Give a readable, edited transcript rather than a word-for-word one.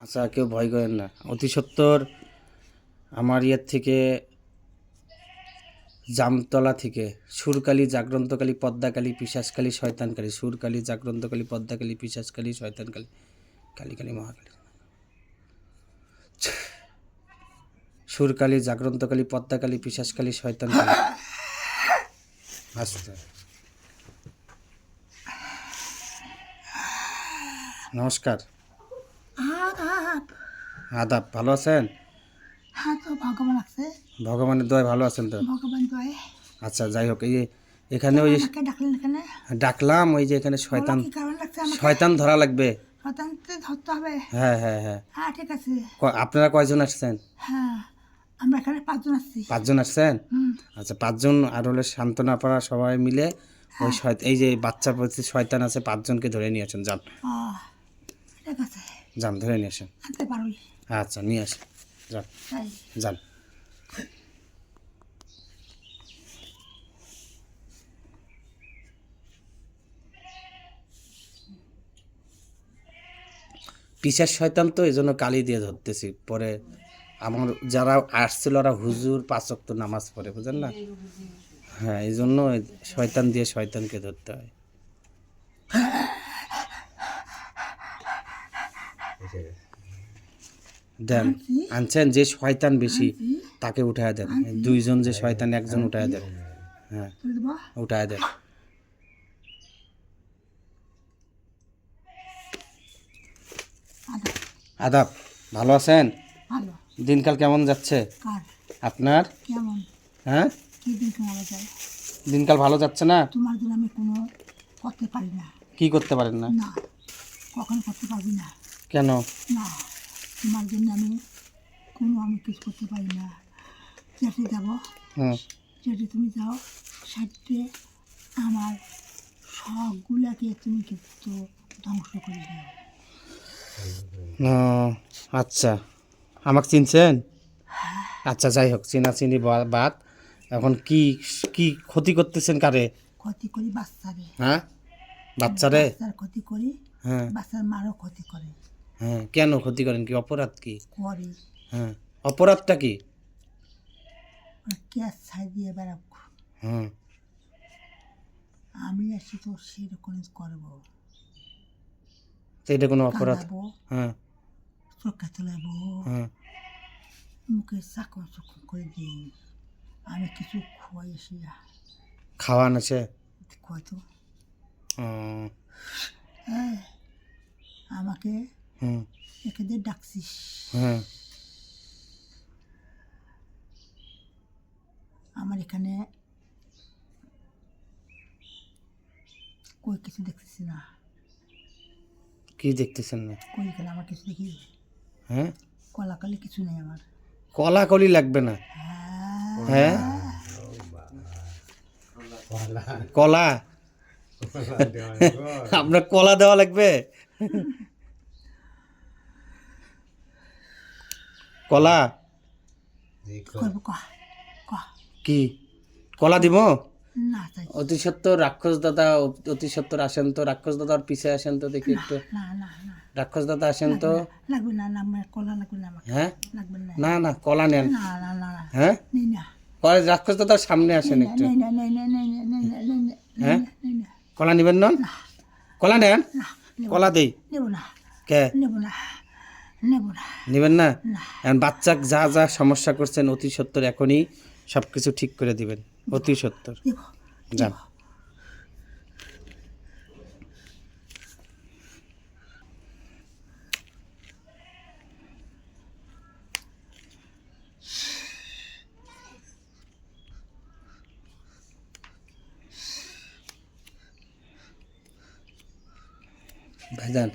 আচ্ছা, কেউ ভয় করেন না। অতি সত্বর আমার ইয়ের থেকে, জামতলা থেকে, সুরকালী, জাগ্রন্তকালী, পদ্মাকালী, পিশাচকালী, শয়তানকালী, সুরকালী, জাগ্রন্তকালী, পদ্মাকালী, পিশাচকালী, শয়তানকালী, কালী কালী মহাকালী, সুরকালী, জাগ্রন্তকালী, পদ্মাকালী, পিশাচকালী, শয়তানকালী। আচ্ছা, নমস্কার। আদাব। আদাব, ভালো আছেন? হ্যাঁ, তো ভগবান আছে, ভগবানের দয়ায় ভালো আছেন তো? ভগবান দয়ে। আচ্ছা, যাই হোক, এই এখানে ওই আমাকে ডাকলেন এখানে, ডাকলাম, ওই যে এখানে বলো শয়তান, কি কারণ লাগছে আমাকে? শয়তান ধরা লাগবে। শতাংশে ধরতে হবে। হ্যাঁ হ্যাঁ হ্যাঁ। হ্যাঁ, ঠিক আছে। আপনারা কয়জন আসছেন? হ্যাঁ, আমরা এখানে 5 জন আসছি। 5 জন আসছেন? হুম। আচ্ছা, 5 জন আর হলে সান্ত্বনা পাড়া সবাই মিলে ওই এই যে বাচ্চা প্রতি শয়তান আছে 5 জনকে ধরে নিয়ে আসেন। যান ঠিক আছে, যান, ধরে নিয়ে আসেন। আনতে পারোই। আচ্ছা, নিয়ে আসেন, যান তাই যান। পিশাচ শয়তান তো এই জন্য কালি দিয়ে ধরতেছি। পরে আমার যারা আসছিল ওরা হুজুর 5 ওয়াক্ত নামাজ পড়ে, বুঝেন না? হ্যাঁ, এই জন্য শয়তান দিয়ে শয়তানকে ধরতে হয়। দেন, আনছেন যে শয়তান বেশি তাকে উঠায় দেন। 2 জন যে শয়তান, 1 জন উঠায় দেন। হ্যাঁ, উঠায় দেন। আদাব, ভালো আছেন? ভালো। দিনকাল কেমন যাচ্ছে কার আপনার? কেমন? হ্যাঁ, কি দিন কেমন যায়? দিনকাল ভালো যাচ্ছে না? তোমার জন্য আমি কোনো করতে পারি না। কি করতে পারেন না? না, কখনো করতে পারবি না। কেন? না, তোমার জন্য আমি কিছু করতে পারি না। যেতে যাবো, হুম, যেতে তুমি যাও, সাথে আমার সবগুলাকে তুমি কিন্তু ধ্বংস করে দাও। ও, আচ্ছা, আমাকে চিনছেন? আচ্ছা, যাই হোক, চিনি বাদ। এখন কি কি ক্ষতি করতেছেন কারে? ক্ষতি করি বাচ্চারে। হ্যাঁ, বাচ্চারে? বাচ্চার ক্ষতি করি, হ্যাঁ বাচ্চার মারও ক্ষতি করে। হ্যাঁ, কেন ক্ষতি করেন? কি অপরাধ কি? করে হ্যাঁ, অপরাধটা কি? ওরা ক্যাশ ছাই দিয়ে বেড়াক। হুম, আমি আসি তো সেরকম করবো। তো এটা কোনো অপরাধ? কাঁদাবো, হ্যাঁ চোখে তোলাবো, হ্যাঁ। মুখে চাকর চকর করে দিই। আমি কিছু খোয়াই আসি না। খাওয়ান আছে? খোয়া তো ও, হ্যাঁ, আমাকে হুম, একে দিয়ে ডাকছিস। হ্যাঁ। আমার এখানে কই কিছু দেখতেছি না। কি দেখতেছেন না? কই এখানে আমার কিছু দেখি? হ্যাঁ, কলাকালি কিছু নেই আমার। কলি লাগবে না। হ্যাঁ, কলা আপনার কলা দেওয়া লাগবে? কলা করবো ক ক কি? কলা দিব? না চাই। অতি সত্বর রাক্ষস দাদা, অতি সত্বর আসেন তো। রাক্ষস দাদার পিছে আসেন তো, দেখি একটু। না না না, রাক্ষস দাদা আসেন তো। লাগবে না, না আমার কলা লাগবে না আমাকে। হ্যাঁ, লাগবে না। না না, কলা নেন। না না না না, হ্যাঁ, নেই না, কলা, রাক্ষস দাদার সামনে আসেন নেই না, একটু। নেই না, নেই না, নেই না, নেই না, নেই না, হ্যাঁ, নেই না, কলা নিবেন না? কলা নেন, না, নেব কলা দেই। নেব না, কে নেব না, নেব না। নিবেন না? না। এখন বাচ্চা যা যা সমস্যা করছেন অতি সত্বর এখনই সব কিছু ঠিক করে দিবেন। অতি সত্বর দেব যান। ভাইজান,